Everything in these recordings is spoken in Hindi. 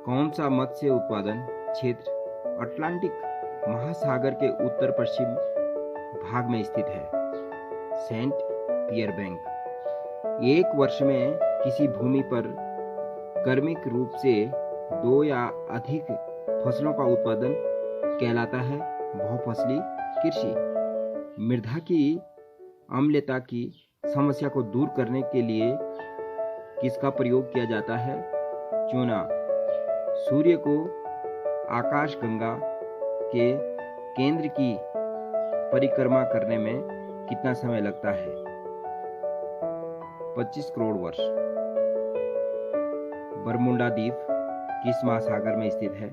कौन सा मत्स्य उत्पादन क्षेत्र अटलांटिक महासागर के उत्तर पश्चिम भाग में स्थित है? सेंट पियरबैंक। एक वर्ष में किसी भूमि पर क्रमिक रूप से 2 या अधिक फसलों का उत्पादन कहलाता है बहुफसली कृषि। मृदा की अम्लता की समस्या को दूर करने के लिए किसका प्रयोग किया जाता है? चूना। सूर्य को आकाशगंगा के केंद्र की परिक्रमा करने में कितना समय लगता है? 25 करोड़ वर्ष। बरमुंडा द्वीप किस महासागर में स्थित है?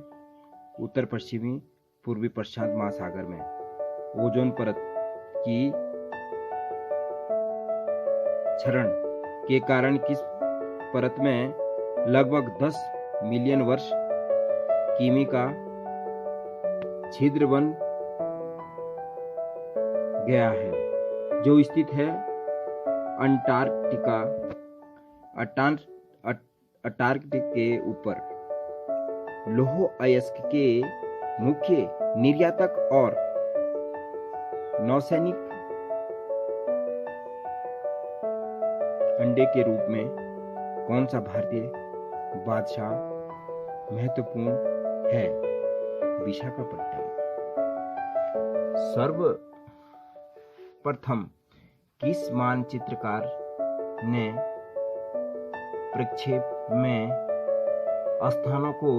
उत्तर पश्चिमी पूर्वी प्रशांत महासागर में। ओजोन परत की क्षरण के कारण किस परत में लगभग 10 मिलियन वर्ष किमी का छिद्र बन गया है, जो स्थित है अंटार्कटिक के ऊपर? लौह अयस्क के मुख्य निर्यातक और नौसैनिक अंडे के रूप में कौन सा भारतीय बादशाह महत्वपूर्ण है? विशाखापट्टनम। सर्वप्रथम किस मानचित्रकार ने प्रक्षेप में स्थानों को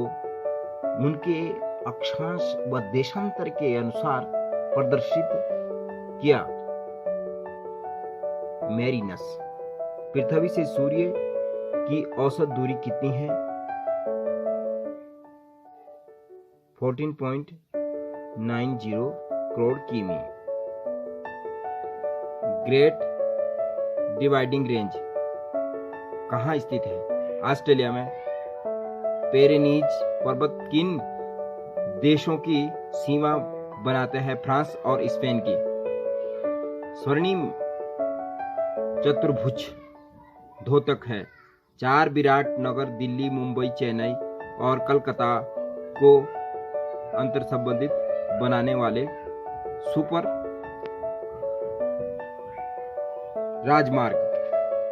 उनके अक्षांश व देशांतर के अनुसार प्रदर्शित किया? मैरिनस। पृथ्वी से सूर्य की औसत दूरी कितनी है? 14.90 करोड़ किमी। ग्रेट डिवाइडिंग रेंज कहाँ स्थित है? ऑस्ट्रेलिया में। पेरेनीज पर्वत किन देशों की सीमा बनाते हैं? फ्रांस और स्पेन की। स्वर्णिम चतुर्भुज द्योतक है। 4 विराट नगर दिल्ली, मुंबई, चेन्नई और कलकत्ता को अंतर संबंधित बनाने वाले सुपर राजमार्ग।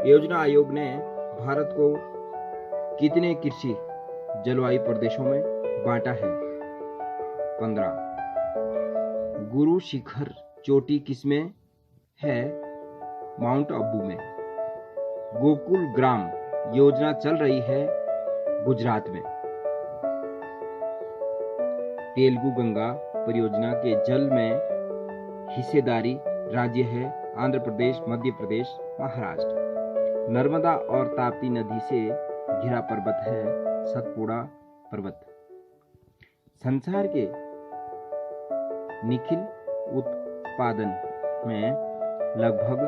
योजना आयोग ने भारत को कितने कृषि जलवायु प्रदेशों में बांटा है? 15। गुरु शिखर चोटी किसमें है? माउंट आबू में। गोकुल ग्राम योजना चल रही है गुजरात में। तेलुगु गंगा परियोजना के जल में हिस्सेदारी राज्य है आंध्र प्रदेश, मध्य प्रदेश, महाराष्ट्र। नर्मदा और ताप्ती नदी से घिरा पर्वत है सतपुड़ा पर्वत। संसार के निखिल उत्पादन में लगभग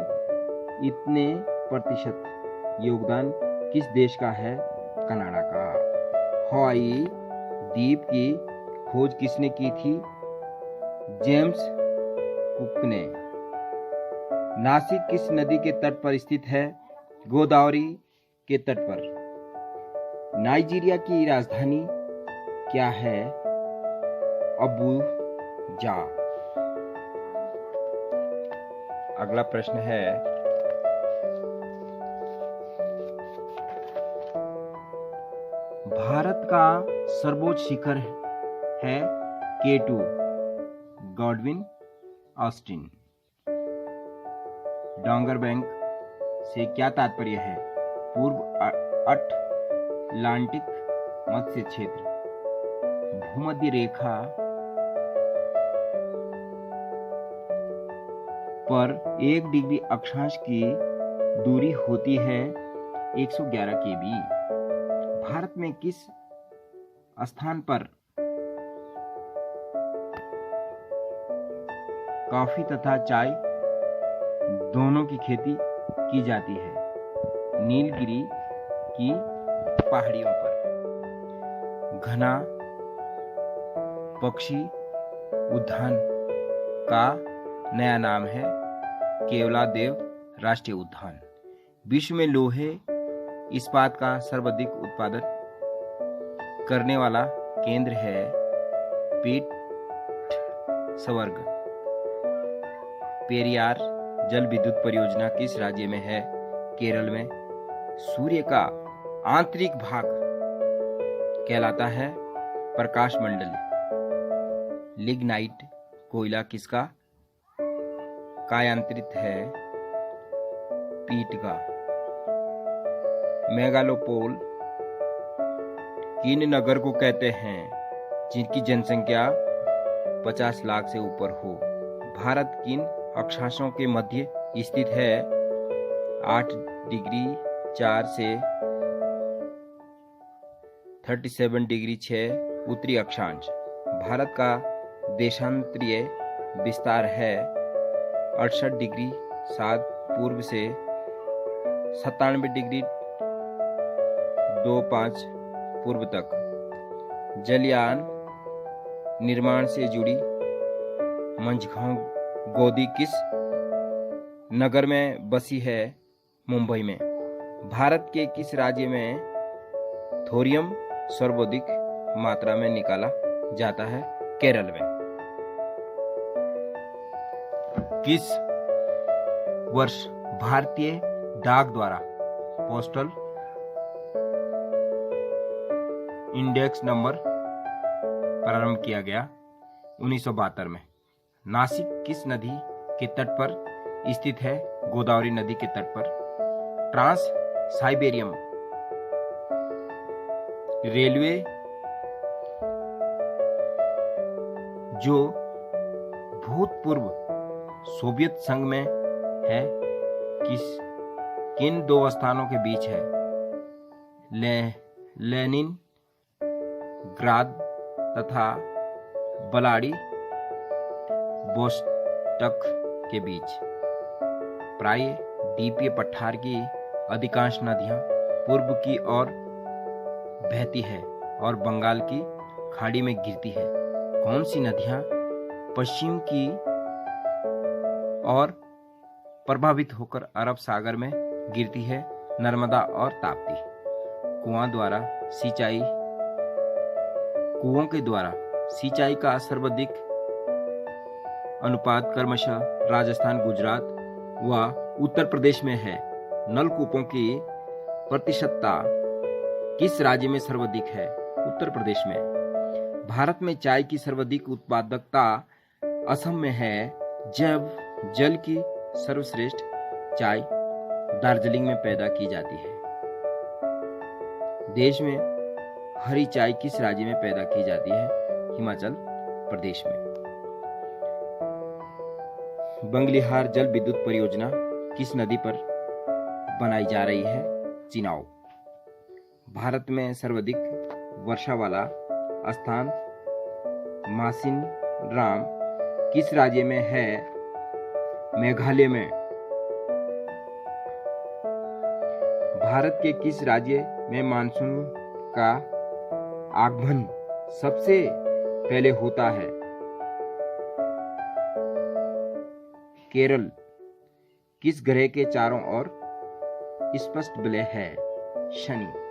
इतने प्रतिशत योगदान किस देश का है? कनाडा का। हवाई द्वीप की खोज किसने की थी? जेम्स कुक ने। नासिक किस नदी के तट पर स्थित है? गोदावरी के तट पर। नाइजीरिया की राजधानी क्या है? अबूजा। अगला प्रश्न है, भारत का सर्वोच्च शिखर है K2 गॉडविन ऑस्टिन। डोंगर बैंक से क्या तात्पर्य है? पूर्व अटलांटिक मत्स्य क्षेत्र। भूमध्य रेखा पर 1 डिग्री अक्षांश की दूरी होती है 111 केबी। भारत में किस स्थान पर कॉफी तथा चाय दोनों की खेती की जाती है? नीलगिरी की पहाड़ियों पर। घना पक्षी उद्यान का नया नाम है केवलादेव राष्ट्रीय उद्यान। विश्व में लोहे इस्पात का सर्वाधिक उत्पादन करने वाला केंद्र है पीटर्सबर्ग। पेरियार जल विद्युत परियोजना किस राज्य में है? केरल में। सूर्य का आंतरिक भाग कहलाता है प्रकाश मंडल। लिग्नाइट कोयला किसका कायांतरित है? पीट का। मेगालोपोल किन नगर को कहते हैं जिनकी जनसंख्या 50 लाख से ऊपर हो? भारत किन अक्षांशों के मध्य स्थित है? 8 डिग्री 4 से 37 डिग्री 6 उत्तरी अक्षांश। भारत का देशांतरीय विस्तार है 68 डिग्री 7 पूर्व से 97 डिग्री 25 पूर्व तक। जलयान निर्माण से जुड़ी मंझगांव गोदी किस नगर में बसी है? मुंबई में। भारत के किस राज्य में थोरियम सर्वाधिक मात्रा में निकाला जाता है? केरल में। किस वर्ष भारतीय डाक द्वारा पोस्टल इंडेक्स नंबर प्रारंभ किया गया? 1972 में। नासिक किस नदी के तट पर स्थित है? गोदावरी नदी के तट पर। ट्रांस साइबेरियम रेलवे जो भूतपूर्व सोवियत संघ में है किन दो स्थानों के बीच है? लेनिन ग्राद तथा बलाडी बोस्टक के बीच। प्राय द्वीपीय पठार की अधिकांश नदियां पूर्व की ओर बहती है और बंगाल की खाड़ी में गिरती है। कौन सी नदियां पश्चिम की ओर प्रभावित होकर अरब सागर में गिरती है? नर्मदा और ताप्ती। कुओं के द्वारा सिंचाई का सर्वाधिक अनुपात क्रमशः राजस्थान, गुजरात व उत्तर प्रदेश में है। नलकूपों की प्रतिशतता किस राज्य में सर्वाधिक है? उत्तर प्रदेश में। भारत में चाय की सर्वाधिक उत्पादकता असम में है, जब जल की सर्वश्रेष्ठ चाय दार्जिलिंग में पैदा की जाती है। देश में हरी चाय किस राज्य में पैदा की जाती है? हिमाचल प्रदेश में। बंगलिहार जल विद्युत परियोजना किस नदी पर बनाई जा रही है? चिनाब। भारत में सर्वाधिक वर्षा वाला स्थान मासिनराम किस राज्य में है? मेघालय में। भारत के किस राज्य में मानसून का आगमन सबसे पहले होता है? केरल। किस ग्रह के चारों ओर स्पष्ट वलय है? शनि।